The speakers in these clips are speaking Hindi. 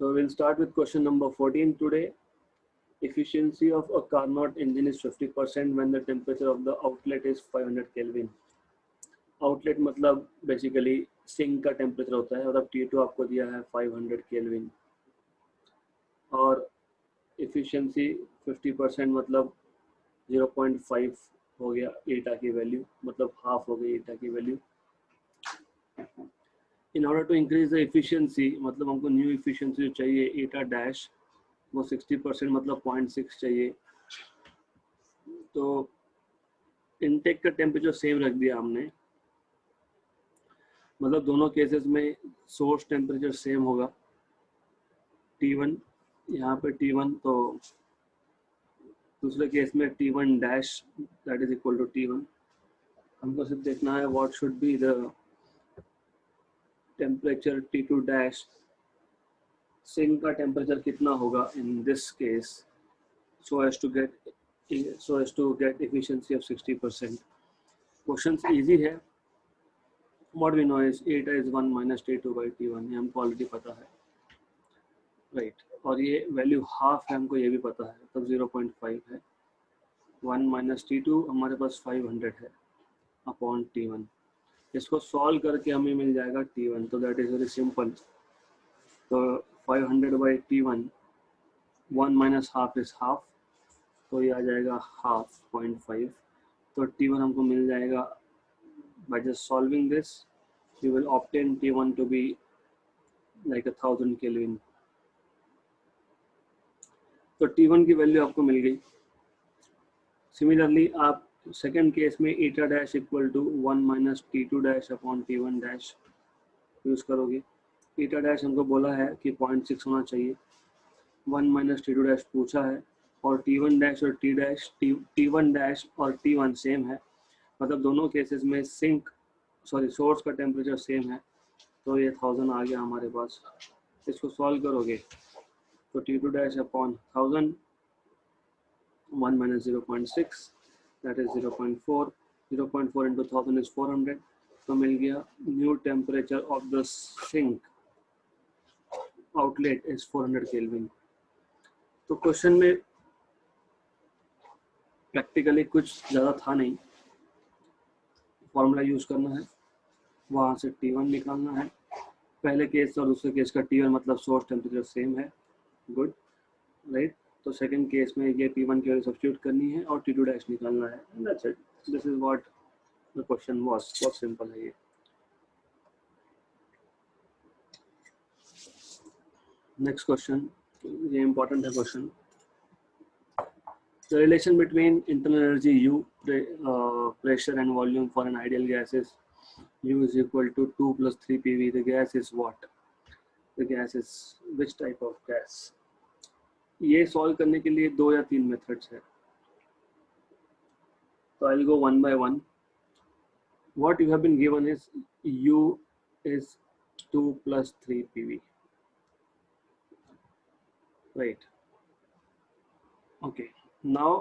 So we'll start with question number 14 today. Efficiency of a Carnot engine is 50% when the temperature of the outlet is 500 Kelvin. Outlet मतलब बेसिकली सिंक का टेम्परेचर होता है और अब T2 आपको दिया है 500 केल्विन और एफिशिएंसी 50% मतलब 0.5 हो गया एटा की वैल्यू, मतलब हाफ हो गई एटा की value. In order to increase the efficiency मतलब हमको न्यू एफिशिएंसी जो चाहिए एटा डैश वो 60% मतलब 0.6 चाहिए. तो इनटेक का टेम्परेचर सेम रख दिया हमने, मतलब दोनों केसेस में सोर्स टेम्परेचर सेम होगा. T1 यहाँ पे T1, तो दूसरे केस में T1 dash that is equal to T1. हमको सिर्फ देखना है what should be the temperature T2 dash, sink का टेम्परेचर कितना होगा in this case so as to get efficiency of 60%. Questions easy है. What we know is eta is 1 minus T2 by T1, ये हमको ऑलरेडी पता है, राइट. और ये वैल्यू हाफ है, हमको ये भी पता है, तब 0.5 है. 1 minus T2 हमारे पास 500 है अपॉन T1. इसको सॉल्व करके हमें मिल जाएगा T1, तो दैट इज वेरी सिंपल. तो 500 by T1, 1 minus half is half, तो ये आ जाएगा हाफ 0.5. तो T1 हमको मिल जाएगा. By just solving this, you will obtain T1 to be like 1000 Kelvin. तो T1 की वैल्यू आपको मिल गई. सिमिलरली आप सेकेंड केस में eta dash equal to 1 minus T2 dash upon T1 dash use करोगे. एटा डैश हमको बोला है कि 0.6 होना चाहिए, 1 माइनस T2 डैश पूछा है, और T1 डैश और T1 डैश और T1 सेम है, मतलब दोनों केसेस में सोर्स का टेम्परेचर सेम है. तो ये 1000 आ गया हमारे पास. इसको सॉल्व करोगे तो T2 dash upon 1000, 1 minus 0.6 that is 0.4. 0.4 into 1000 is 400. तो मिल गया new temperature of the sink outlet is 400 kelvin. तो क्वेश्चन में प्रैक्टिकली कुछ ज़्यादा था नहीं. फॉर्मूला यूज करना है, वहाँ से T1 निकालना है. पहले केस और दूसरे केस का T1 मतलब सोर्स टेम्परेचर सेम है, गुड, राइट. तो सेकंड केस में ये T1 की वैल्यू सब्स्टिट्यूट करनी है और T2 डैश निकालना है. That's it. This is what the question was. बहुत सिंपल है ये. नेक्स्ट क्वेश्चन, ये इंपॉर्टेंट है question. The relation between internal energy U, pressure and volume for an ideal gas is U is equal to 2 plus 3 PV. The gas is what? The gas is which type of gas? ये सॉल्व करने के लिए 2 या 3 मेथड्स है. So I'll go one by one. What you have been given is U is 2 plus 3 PV. Right. Okay. Now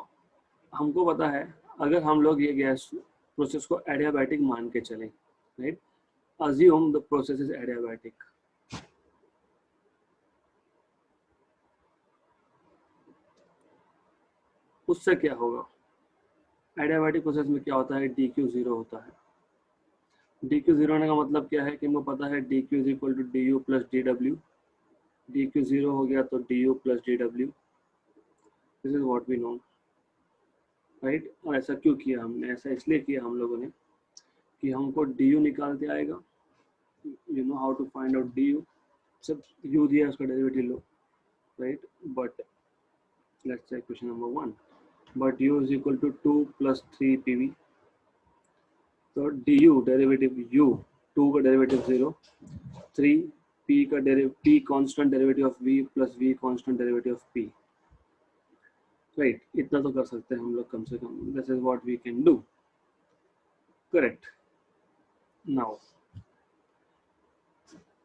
हमको पता है अगर हम लोग ये गैस प्रोसेस को एडियाबैटिक मान के चलें, right, assume the process is adiabatic. उससे क्या होगा? एडियाबैटिक प्रोसेस में क्या होता है, dq 0 होता है. dq 0 होने का मतलब क्या है कि हमको पता है dq is equal to du plus dw. dq 0 हो गया तो du plus dw. This is what we know, right. और ऐसा क्यों किया हमने? ऐसा इसलिए किया हम लोगों ने कि हमको du निकालते आएगा. You know how to find out du. सब u दिया उसका डेरिवेटिव लो, right. But let's check question number 1. But u is equal to 2 plus 3 pv. तो du डेरिवेटिव u, 2 का डेरिवेटिव 0, 3 p का p constant derivative of v plus v constant derivative of p, right. इतना तो कर सकते हैं हम लोग कम से कम. This is what we can do, correct. Now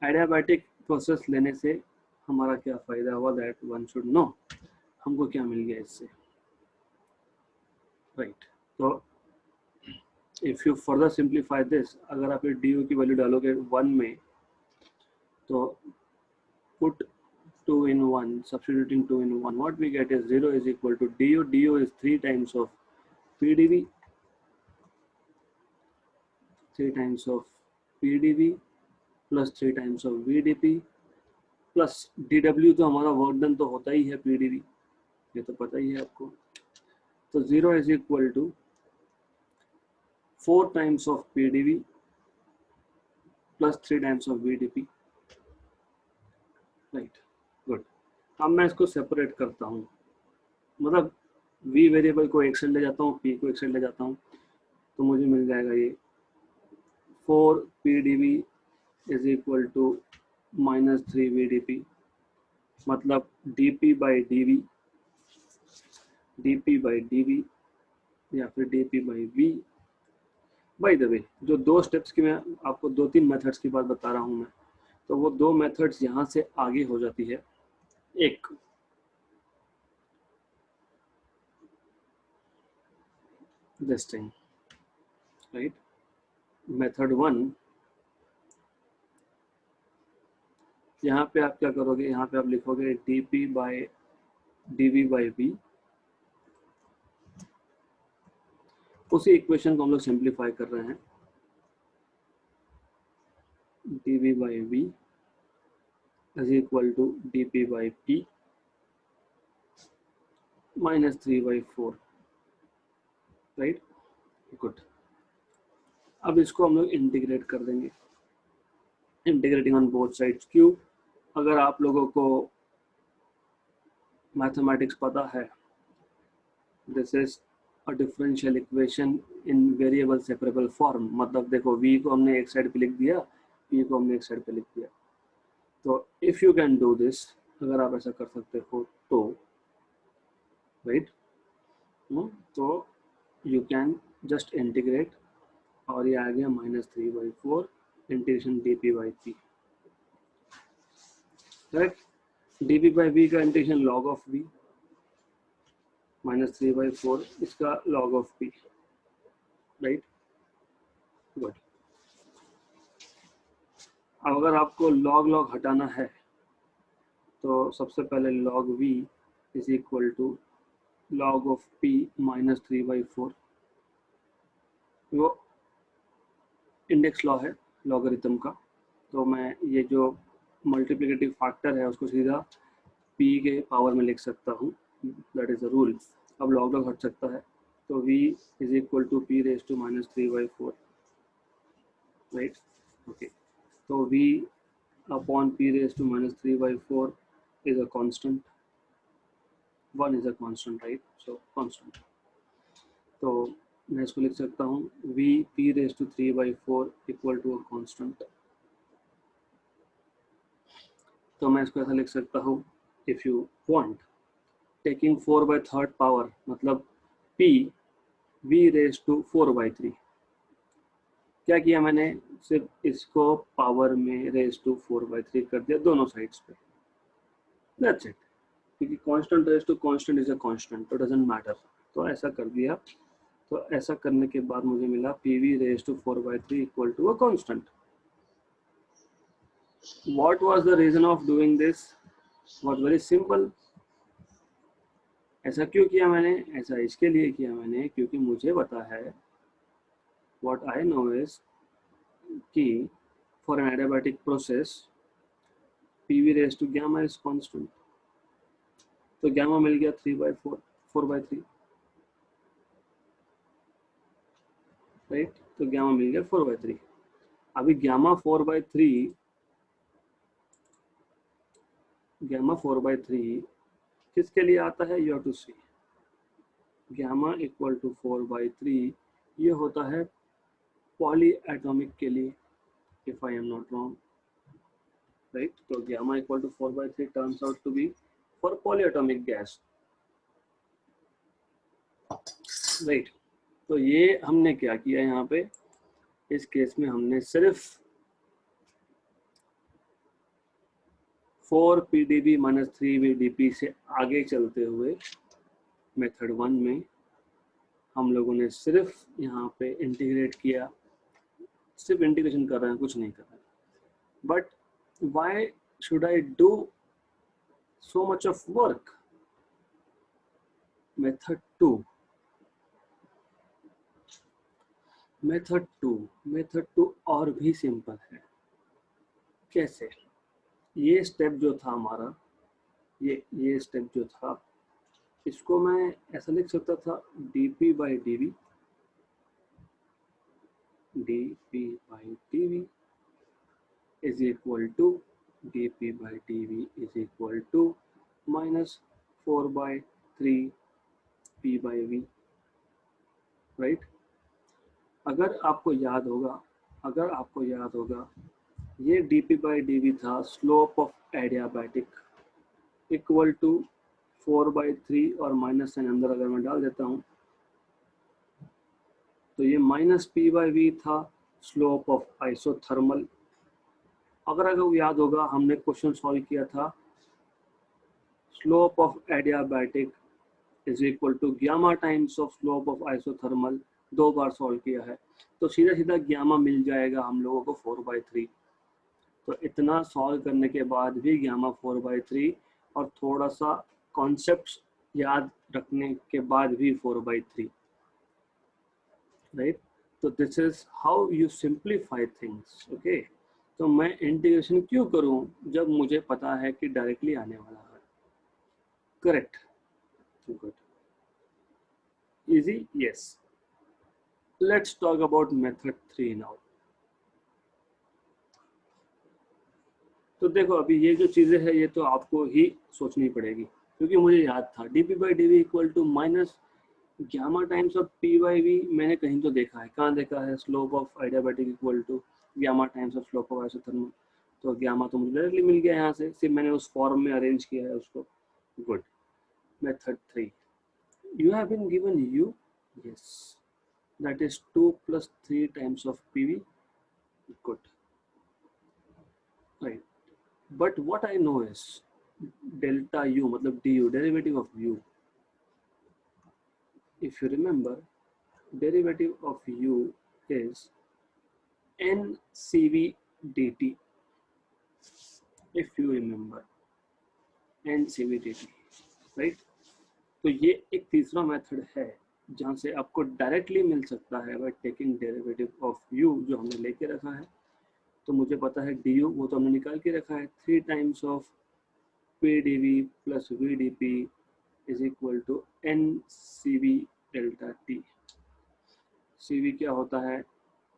adiabatic process लेने से हमारा क्या फायदा हुआ, दैट वन शुड नो. हमको क्या मिल गया इससे, राइट. तो if you further simplify this, अगर आप ये du की वैल्यू डालोगे 1 में, तो put 2 in 1, substituting 2 in 1, what we get is 0 is equal to du. Du is 3 times of pdv, 3 times of pdv plus 3 times of vdp plus dw, तो हमारा वर्क डन तो होता ही है pdv, ये तो पता ही है आपको। तो 0 is equal to 4 times of pdv plus 3 times of vdp, right, good. अब मैं इसको सेपरेट करता हूँ, मतलब v वेरिएबल को एक साइड ले जाता हूँ, p को एक साइड ले जाता हूँ, तो मुझे मिल जाएगा ये 4 pdv is equal to -3 vdp, मतलब dp बाई dv या फिर dp by v। By the way, जो दो स्टेप्स की मैं आपको 2-3 मेथड्स की बात बता रहा हूँ मैं, तो वो 2 मेथड्स यहाँ से आगे हो जाती है। एक दिस थिंग, राइट, मेथड 1, यहाँ पे आप क्या करोगे, यहाँ पे आप लिखोगे dp by dv by v। उसी इक्वेशन को हम लोग सिंप्लीफाई कर रहे हैं, dv by v is equal to dp by p -3/4, right, good. अब इसको हम लोग इंटीग्रेट कर देंगे, इंटीग्रेटिंग ऑन बोथ साइड्स। क्यों? अगर आप लोगों को मैथमेटिक्स पता है, this is a differential equation in variable separable form, मतलब देखो v को हमने एक साइड पे लिख दिया, p को हमने एक साइड पे लिख दिया। तो if you can do this, अगर आप ऐसा कर सकते हो तो, राइट, तो यू कैन जस्ट इंटीग्रेट, और ये आ गया -3/4 integration dp by p, correct. dp by v का इंटीग्रेशन log ऑफ v, -3/4 इसका log of p, right, good. अब अगर आपको log हटाना है, तो सबसे पहले log v is equal to log of p -3/4, वो इंडेक्स लॉ है लॉगरिथम का। तो मैं ये जो मल्टीप्लिकेटिव फैक्टर है उसको सीधा p के पावर में लिख सकता हूँ, दैट इज द रूल। अब log हट सकता है, तो v is equal to p raise to -3/4, right, okay. तो v upon p raise to -3/4 is a constant, 1 is a constant, right, so constant। तो मैं इसको लिख सकता हूँ v p raise to 3/4 equal to a constant. तो मैं इसको ऐसा लिख सकता हूँ, if you want, taking 4/3 power, मतलब p v रेज टू 4/3। क्या किया मैंने, सिर्फ इसको पावर में रेज टू 4/3 कर दिया दोनों साइड्स पे, दैट्स इट। क्योंकि constant raise to constant is a constant, तो डजंट मैटर, तो ऐसा कर दिया। तो ऐसा करने के बाद मुझे मिला pv raise to 4/3 equal to a constant. What was the reason of doing this? Was very simple. ऐसा क्यों किया मैंने? ऐसा इसके लिए किया मैंने क्योंकि मुझे पता है, व्हाट आई नो इज कि for an adiabatic process pv raise to gamma is constant. तो गामा मिल गया 3/4, 4/3, राइट। तो गामा मिल गया 4/3। अभी गामा 4/3 किसके लिए आता है? You have to see, gamma equal to 4/3 ये होता है पॉली एटॉमिक के लिए, if I am not wrong, right. तो gamma equal to 4/3 turns out to be for polyatomic gas, right. तो ये हमने क्या किया यहाँ पे, इस केस में हमने सिर्फ 4 pdv -3 vdp से आगे चलते हुए मेथड 1 में हम लोगों ने सिर्फ यहाँ पे इंटीग्रेट किया, सिर्फ इंटीग्रेशन कर रहे हैं, कुछ नहीं कर रहे हैं। But why should I do so much of work. Method 2. Method two और भी सिंपल है. कैसे? ये स्टेप जो था हमारा, ये स्टेप जो था, इसको मैं ऐसा लिख सकता था dp by dv is equal to dp by dv is equal to minus 4 by 3 p by v, right. अगर आपको याद होगा ये dp by dv था slope of adiabatic equal to 4/3 और माइनस साइन अंदर अगर मैं डाल देता हूँ तो ये माइनस p by v था स्लोप ऑफ आइसोथर्मल. अगर याद होगा हमने क्वेश्चन सॉल्व किया था slope of adiabatic is equal to gamma times of slope of isothermal. 2 बार सॉल्व किया है तो सीधा ग्यामा मिल जाएगा हम लोगों को 4/3. तो इतना सॉल्व करने के बाद भी ग्यामा 4/3 और थोड़ा सा कॉन्सेप्ट्स याद रखने के बाद भी 4/3, राइट. तो this is how you simplify things. Okay, तो मैं इंटीग्रेशन क्यों करूं जब मुझे पता है कि डायरेक्टली आने वाला है. Correct, good, easy, yes. Let's talk about method 3 now. तो देखो अभी ये जो चीजें हैं ये तो आपको ही सोचनी पड़ेगी क्योंकि मुझे याद था dp by dv equal to minus gamma times of p by v. मैंने कहीं तो देखा है, कहाँ देखा है? Slope of adiabatic equal to gamma times of slope of isothermal. तो ग्यामा तो मुझे डायरेक्टली मिल गया यहाँ से, सिर्फ मैंने उस फॉर्म में अरेंज किया है उसको. Good. Method 3, you have been given u, yes, that is 2 plus 3 times of pv. Good, right. But what I know is delta u मतलब du, derivative of u. If you remember, derivative of u is ncv dt. If you remember ncv dt, right. तो ये एक तीसरा मेथड है जहाँ से आपको डायरेक्टली मिल सकता है by taking derivative of u जो हमने लेके रखा है. तो मुझे पता है du वो तो हमने निकाल के रखा है 3 times of p dv plus v dp is equal to ncv delta t. cv क्या होता है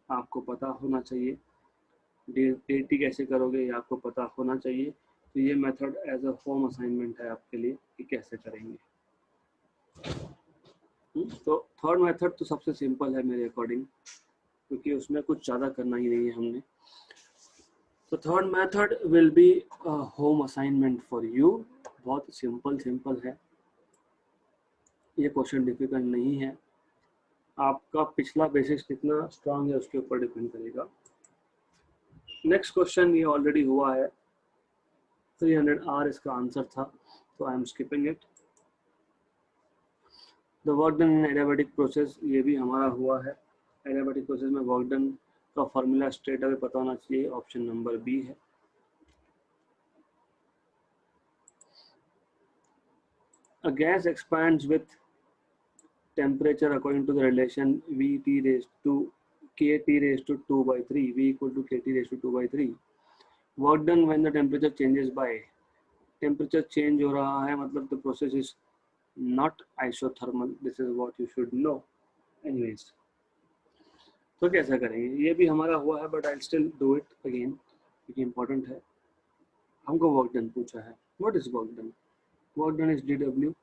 आपको पता होना चाहिए, dt कैसे करोगे ये आपको पता होना चाहिए. तो ये method as a home assignment है आपके लिए कि कैसे करेंगे. तो थर्ड मेथड तो सबसे सिंपल है मेरे अकॉर्डिंग क्योंकि उसमें कुछ ज़्यादा करना ही नहीं है हमने. तो third method will be home assignment for you. बहुत सिंपल है, ये क्वेश्चन डिफिकल्ट नहीं है. आपका पिछला बेसिक्स कितना स्ट्रांग है उसके ऊपर डिपेंड करेगा. नेक्स्ट क्वेश्चन ये ऑलरेडी हुआ है, 300R इसका आंसर था तो I am skipping it. The work done in adiabatic process, ये भी हमारा हुआ है. एडियाबैटिक प्रोसेस में वर्क डन का फॉर्मूला स्ट्रेट अवे पता होना चाहिए, ऑप्शन नंबर बी है. A gas expands with temperature according to the relation Vt raised to Kt raised to 2 by 3, V equal to Kt raised to 2 by 3. Work done when the temperature changes by, temperature change हो रहा है मतलब the process is not isothermal. This is what you should know. Anyways, तो कैसा करेंगे? ये भी हमारा हुआ है but I'll still do it again क्योंकि important है. हमको work done पूछा है. What is work done? Work done is dW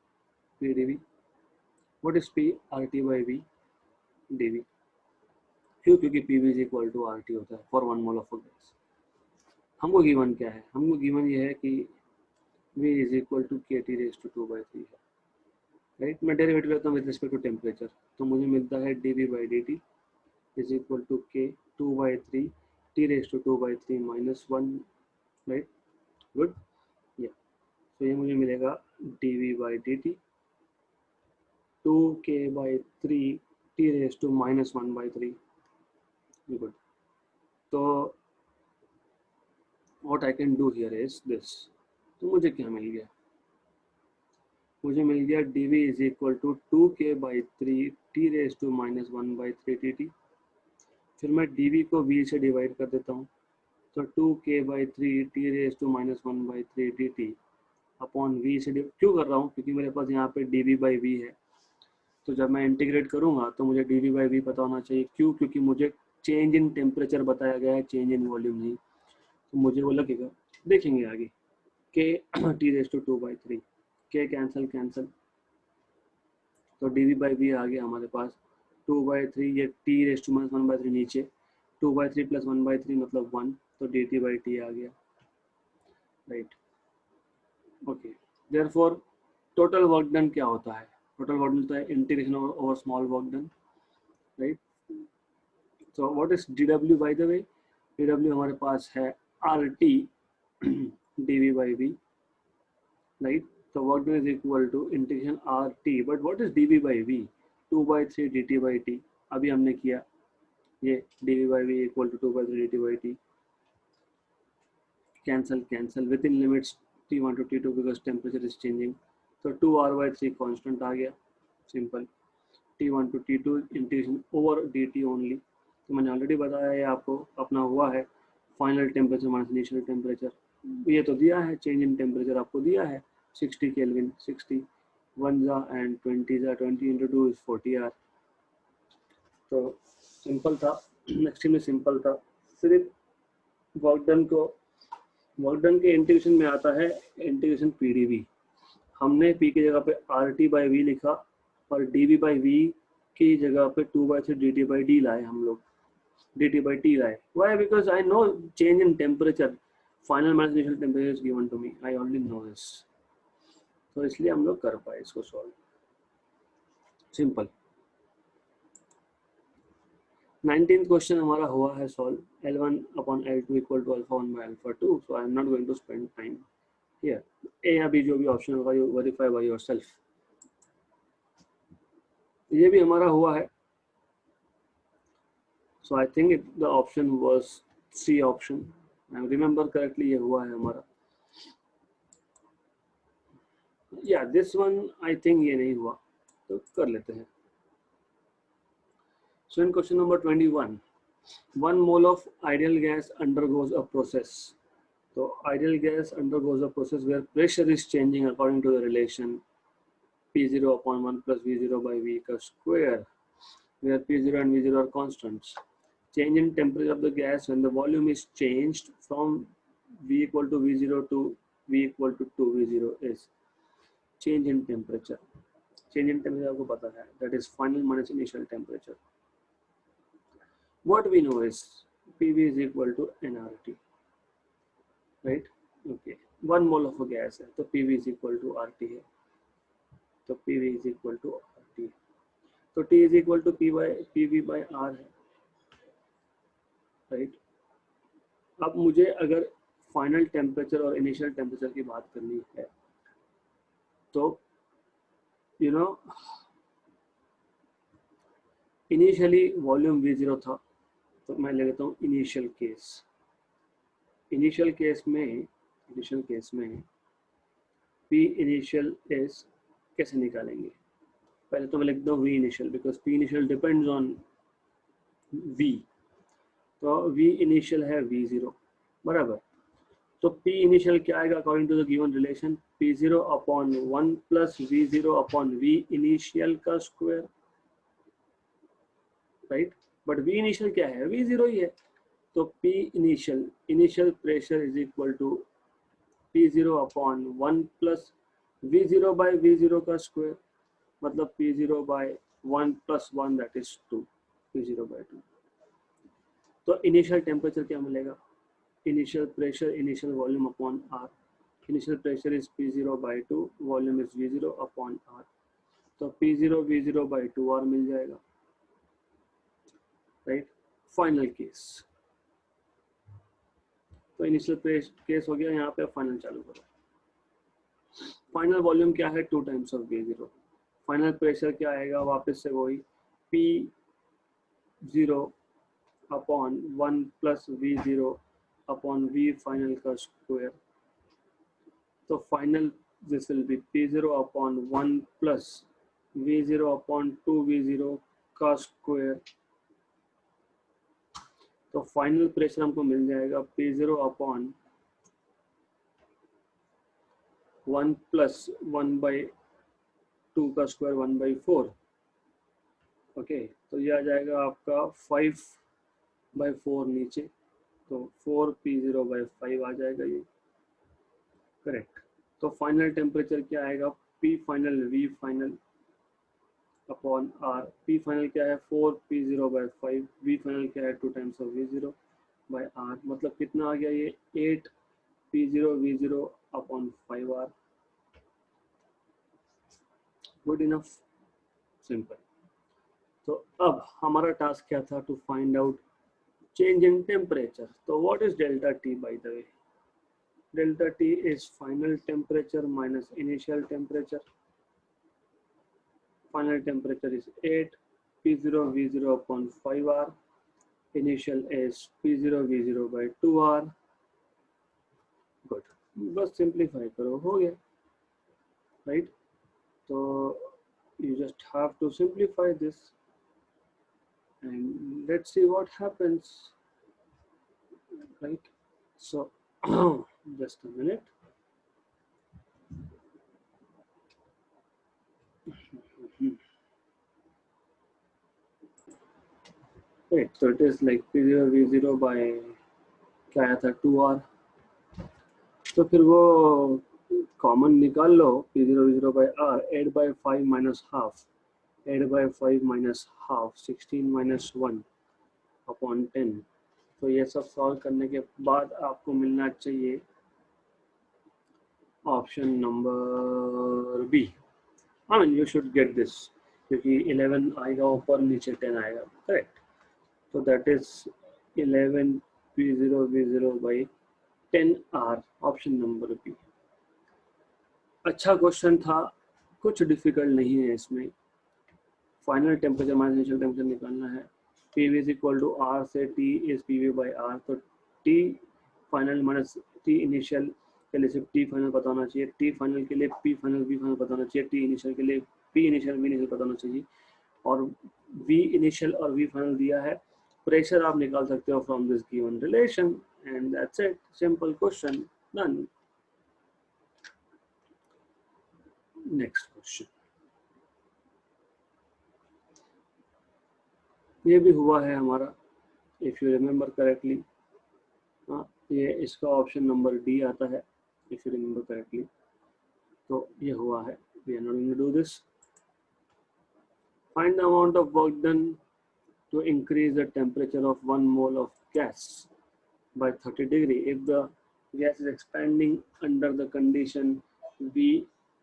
p dv. What is p? RT by v dv. क्यों? क्योंकि pv is equal to RT होता है for 1 mole of a gas. हमको गिवन क्या है? हमको गिवन ये है कि v is equal to Kt raised to 2 by 3 है, राइट. मैं डेरिवेटिव लेता हूँ विद रिस्पेक्ट टू टेम्परेचर तो मुझे मिलता है dv by dt is equal to k 2 by 3 t raised to 2 by 3 minus 1, right. Good, या तो ये मुझे मिलेगा dv by dt 2k by 3 t raised to minus 1 by 3. Good. तो what I can do here is this. तो मुझे क्या मिल गया? मुझे मिल गया dv is equal to 2k/3 t raise to -1/3 dt। फिर मैं dv को v से डिवाइड कर देता हूँ, तो 2k/3 t raise to -1/3 dt upon v से क्यों कर रहा हूँ, क्योंकि मेरे पास यहाँ पे dv/v है। तो जब मैं इंटीग्रेट करूँगा तो मुझे dv/v पता होना चाहिए। क्यों? क्योंकि मुझे चेंज इन टेम्परेचर बताया गया है, चेंज इन वॉल्यूम नहीं। तो मुझे वो लगेगा, देखेंगे आगे। k t raise to 2/3, k cancel cancel, तो dv/v आ गया हमारे पास 2/3, ये t रेज टू -1/3 नीचे, 2/3 + 1/3 मतलब 1, तो dt/t आ गया, right. Okay, therefore total work done क्या होता है? टोटल वर्क डन होता है integration over small work done, right. So what is dw by the way? dw हमारे पास है rt dv/v, right? So work done is equal to integration rt, but what is dv/v? 2/3 dt/t। अभी हमने किया ये dv/v equal to 2/3 dt/t, cancel cancel within limits t1 to t2 because temperature is changing, so 2r/3 constant आ गया, simple। t1 to t2 integration over dt only. तो मैंने ऑलरेडी बताया है आपको, अपना हुआ है final temperature minus initial temperature. ये तो दिया है, चेंज इन टेम्परेचर आपको दिया है 60 केल्विन, 60 1 जा एंड 20 जा, 20 इंटू 2 इज 40 आर। तो सिंपल था, एक्सट्रीमली सिंपल था। सिर्फ वर्क डन के इंटीग्रेशन में आता है इंटीग्रेशन पीडीवी। हमने पी की जगह पे RT/V लिखा और dv/v की जगह पे 2/3 dt/d लाए हम लोग, dt/t लाए। Why? Because I know change in temperature, final minus initial temperature is given to me, I already know this, तो इसलिए हम लोग कर पाए इसको सॉल्व, सिंपल। 19th क्वेश्चन हमारा हुआ है solve, L1/L2 = α1/α2, so I am not going to spend time here। ए या बी जो भी ऑप्शन होगा यू वेरीफाई बाय योरसेल्फ। ये भी हमारा हुआ है, so I think the option was C option, I remember correctly, ये हुआ है हमारा। Yeah, this one I think ये नहीं हुआ, तो कर लेते हैं। So in question number 21, 1 mole of ideal gas undergoes a process. So ideal gas undergoes a process where pressure is changing according to the relation P0/1 plus V0/V square, where P0 and V0 are constants. Change in temperature of the gas when the volume is changed from V equal to V0 to V equal to 2V0 is change in temperature। Change in temperature आपको पता है, that is final minus initial temperature। What we know is PV is equal to nRT, right? Okay, 1 mole of a gas है तो PV is equal to RT है, तो PV is equal to RT, तो T is equal to PV/R है, right? अब मुझे अगर फाइनल टेम्परेचर और इनिशियल टेम्परेचर की बात करनी है तो you know initially volume V0 था, तो मैं ले लेता हूँ इनिशियल केस। इनिशियल केस में P इनिशियल इज कैसे निकालेंगे? पहले तो मैं लिख दूँ V initial, because P initial depends on V, तो V इनिशियल है V0 बराबर। तो P इनिशियल क्या आएगा according to the given relation? P0/1 plus V0/V initial का square, right. But V initial क्या है? V0 ही है, तो P initial pressure is equal to P0/1 plus V0/V0 का स्क्वायर, मतलब P0/1 plus 1 that is 2, P0/2। तो इनिशियल टेम्परेचर क्या मिलेगा? Initial pressure initial volume upon R। Initial pressure is P0/2, volume is V0 upon R, तो P0 V0/2R मिल जाएगा, राइट। फाइनल केस, तो इनिशियल केस हो गया, यहाँ पे फाइनल चालू करो। फाइनल वॉल्यूम क्या है? 2 times of V0। Final pressure क्या आएगा? वापस से वही P0/1 प्लस V0/V फाइनल का स्क्वायर, तो final this will be P0 upon 1 plus V0 upon 2V0 का स्क्वायर। तो फाइनल प्रेशर हमको मिल जाएगा P0 अपॉन 1 प्लस 1/2 का स्क्वायर 1/4। ओके, तो ये आ जाएगा आपका 5/4 नीचे, तो 4P0/5 आ जाएगा ये, करेक्ट। तो फाइनल टेम्परेचर क्या आएगा, P final V final upon R। P final क्या है 4P0/5, V फाइनल क्या है 2 टाइम्स ऑफ V0/R, मतलब कितना आ गया ये 8P0V0 upon 5R। Good enough, simple. तो अब हमारा टास्क क्या था, to find out change in temperature. तो what is delta T by the way? Delta T is final temperature minus initial temperature. Final temperature is 8P0V0 upon 5R. Initial is P0V0 by 2R. Good. बस सिंप्लीफाई करो, हो गया, राइट? तो you just have to simplify this and let's see what happens, right? So just a minute. Right, so it is like P0V0 by क्या आया था 2R। तो फिर वो कॉमन निकाल लो, P0V0 by R, 8/5 minus half, 8/5 minus half, 16 minus 1 upon 10। तो ये सब सॉल्व करने के बाद आपको मिलना चाहिए option number B. I mean you should get this, क्योंकि 11 आएगा ऊपर, नीचे 10 आएगा, करेक्ट। तो that is 11P0V0 by 10R, option number B. अच्छा क्वेश्चन था, कुछ डिफिकल्ट नहीं है इसमें। Final temperature minus initial temperature निकालना है। PV is equal to R से T is PV by R, तो T final minus T initial के लिए सिर्फ T फाइनल बताना चाहिए, T फाइनल के लिए P फाइनल V फाइनल बताना चाहिए, T इनिशियल के लिए P इनिशियल V इनिशियल बताना चाहिए, और V इनिशियल और V फाइनल दिया है। प्रेशर आप निकाल सकते हो from this given relation, and that's it, simple question, done. Next question, ये भी हुआ है हमारा, इफ यू रिमेम्बर करेक्टली। हाँ, ये इसका ऑप्शन नंबर डी आता है, इफ यू रिमेम्बर करेक्टली। तो ये हुआ है, we are not going to do this. Find the amount of work done to increase the temperature of 1 mole of gas by 30 degree if the gas is expanding under the condition V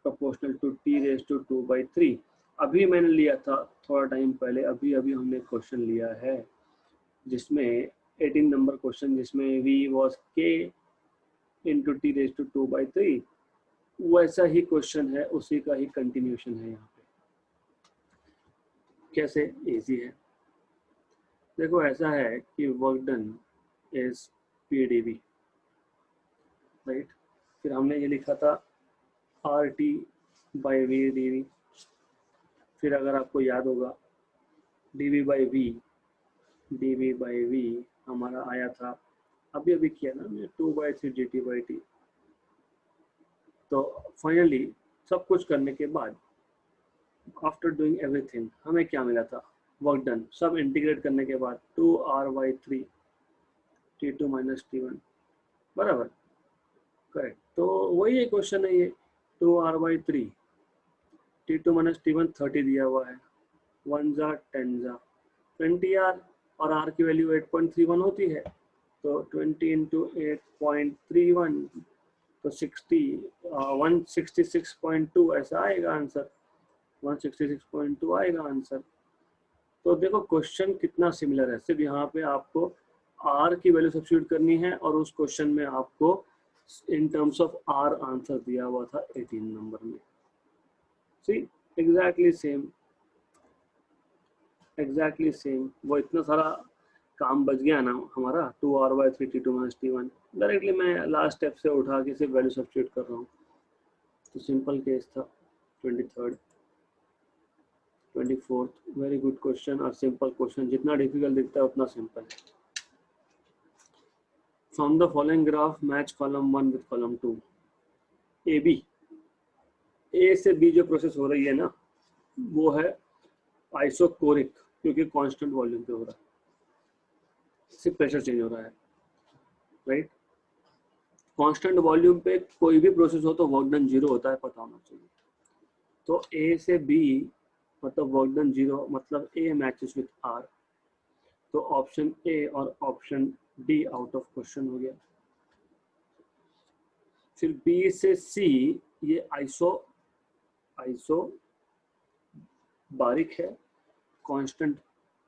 proportional to T raised to 2/3। अभी मैंने लिया था थोड़ा टाइम पहले, अभी हमने क्वेश्चन लिया है जिसमें 18 नंबर क्वेश्चन, जिसमें V was K into T raised to 2/3। वैसा ही क्वेश्चन है, उसी का ही कंटिन्यूशन है यहाँ पे। कैसे? इजी है, देखो ऐसा है कि work done is PdV, right. फिर हमने ये लिखा था RT by VdV। फिर अगर आपको याद होगा dV by V हमारा आया था, अभी किया ना हमने, 2/3 dt/t। तो फाइनली सब कुछ करने के बाद, आफ्टर डूइंग एवरीथिंग, हमें क्या मिला था, वर्क डन। सब इंटीग्रेट करने के बाद 2R/3 T2 minus T1, बराबर, करेक्ट। तो वही क्वेश्चन है ये, 2R/3 T2 minus T1 30 दिया हुआ है, 1 जा 10 जा 20R, और R की वैल्यू 8.31 होती है, तो 20 into 8.31 तो 166.2 ऐसा आएगा आंसर, 166.2 आएगा आंसर। तो देखो क्वेश्चन कितना सिमिलर है, सिर्फ यहाँ पे आपको R की वैल्यू सब्स्टिट्यूट करनी है, और उस क्वेश्चन में आपको in terms of R answer दिया हुआ था 18 नंबर में। सी एग्जैक्टली सेम, वो इतना सारा काम बच गया ना हमारा, 2R/3 T2 minus T1। Directly मैं लास्ट स्टेप से उठा के सिर्फ वैल्यू सब्स्टिट्यूट कर रहा हूँ। तो सिंपल केस था 23rd 24th, very good question और सिंपल क्वेश्चन, जितना डिफिकल्ट दिखता है उतना सिंपल है। From the following graph match column 1 with column 2। A B, A से बी जो प्रोसेस हो रही है ना वो है आइसोकोरिक, क्योंकि कांस्टेंट वॉल्यूम पे हो रहा है, सिर्फ प्रेशर चेंज हो रहा है, राइट। कांस्टेंट वॉल्यूम पे कोई भी प्रोसेस हो तो वर्क डन 0 होता है, पता होना चाहिए। तो ए से बी मतलब वर्क डन 0, मतलब ए मैचेस विथ आर, तो ऑप्शन ए और option D out of question हो गया। फिर बी से सी, ये आइसो बारिक है, कांस्टेंट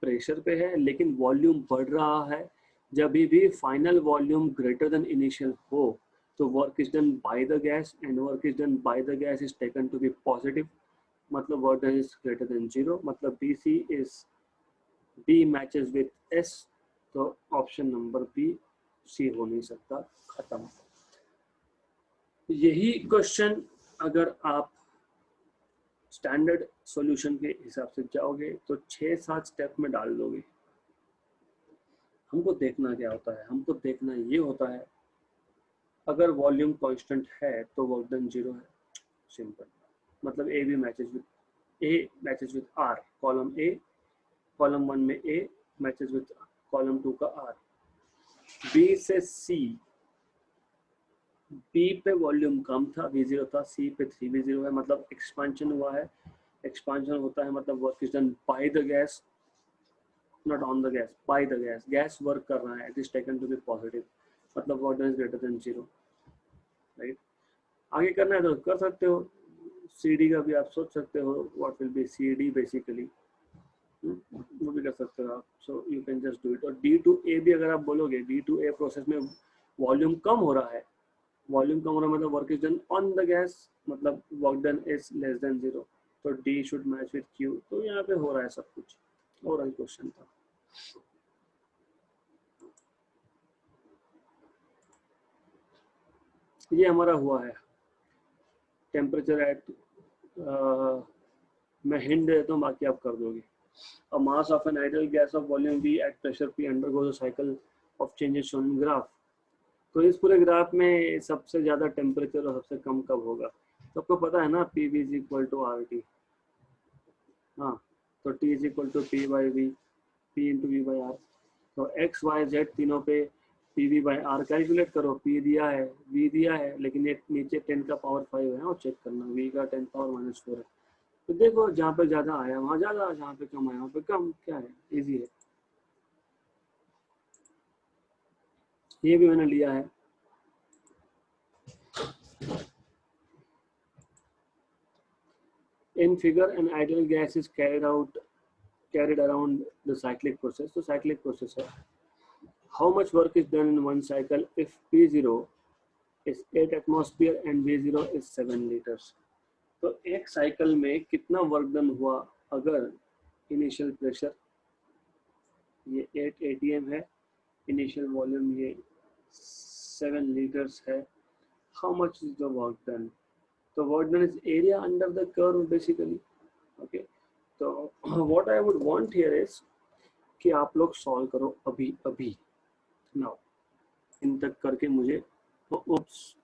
प्रेशर पे है, लेकिन वॉल्यूम बढ़ रहा है। जब भी final volume greater than initial हो तो work is done by the gas, and work is done by the gas is taken to be positive, मतलब work done is greater than 0, मतलब B C is B matches with S, तो ऑप्शन नंबर बी सी हो नहीं सकता, खत्म। यही क्वेश्चन अगर आप स्टैंडर्ड सॉल्यूशन के हिसाब से जाओगे तो 6-7 स्टेप में डाल दोगे। हमको देखना क्या होता है, हमको देखना ये होता है अगर वॉल्यूम कांस्टेंट है तो वर्क डन 0 है, सिंपल। मतलब A B matches with R, column A, column 1 में ए मैचेस विद कॉलम 2 का आर। बी से सी, बी पे वॉल्यूम कम था, V0 था, सी पे 3V0 है, मतलब एक्सपांशन हुआ है। एक्सपांशन होता है मतलब work is done by the gas, not on the gas, by the gas, gas work कर रहा है, it is taken to be positive, मतलब work done is greater than 0, right. आगे करना है तो कर सकते हो, सी डी का भी आप सोच सकते हो, what will be C D basically, वो भी कर सकते हो आप, so you can just do it. और डी टू ए भी अगर आप बोलोगे, डी टू ए प्रोसेस में वॉल्यूम कम हो रहा है, वॉल्यूम कम हो रहा है मतलब work is done on the gas, मतलब work done is less than 0, तो D should match with Q. तो यहाँ पे हो रहा है सब कुछ, और क्वेश्चन था। ये हमारा हुआ है टेम्परेचर एट, मैं हिंट देता हूँ बाकी आप कर दोगे। A mass of an ideal gas of volume V at pressure P undergoes a cycle of changes shown in graph। तो इस पूरे ग्राफ में सबसे ज्यादा टेम्परेचर और सबसे कम कब होगा, तो आपको पता है ना, PV is equal to RT। हाँ, तो T is equal to P by V, P into V by R. तो X Y Z तीनों पे PV बाई R कैलकुलेट करो, P दिया है, V दिया है, लेकिन ये नीचे 10 का पावर 5 है, और चेक करना V का 10 पावर -4 है। तो देखो जहाँ पे ज्यादा आया वहाँ ज्यादा, जहाँ पे कम आया वहाँ पे कम, क्या है, इजी है। ये भी मैंने लिया है। In figure, an ideal gas is carried around the cyclic process. So cyclic process है. How much work is done in one cycle if P0 is 8 atmosphere and V0 is 7 liters? तो एक साइकिल में कितना वर्क डन हुआ अगर इनिशियल प्रेशर ये 8 atm है, इनिशियल वॉल्यूम ये 7 लीटर्स है, how much is the work done? तो work done is area under the curve basically, okay. तो what I would want here is कि आप लोग सॉल्व करो अभी नाउ, इन तक करके मुझे, उप्स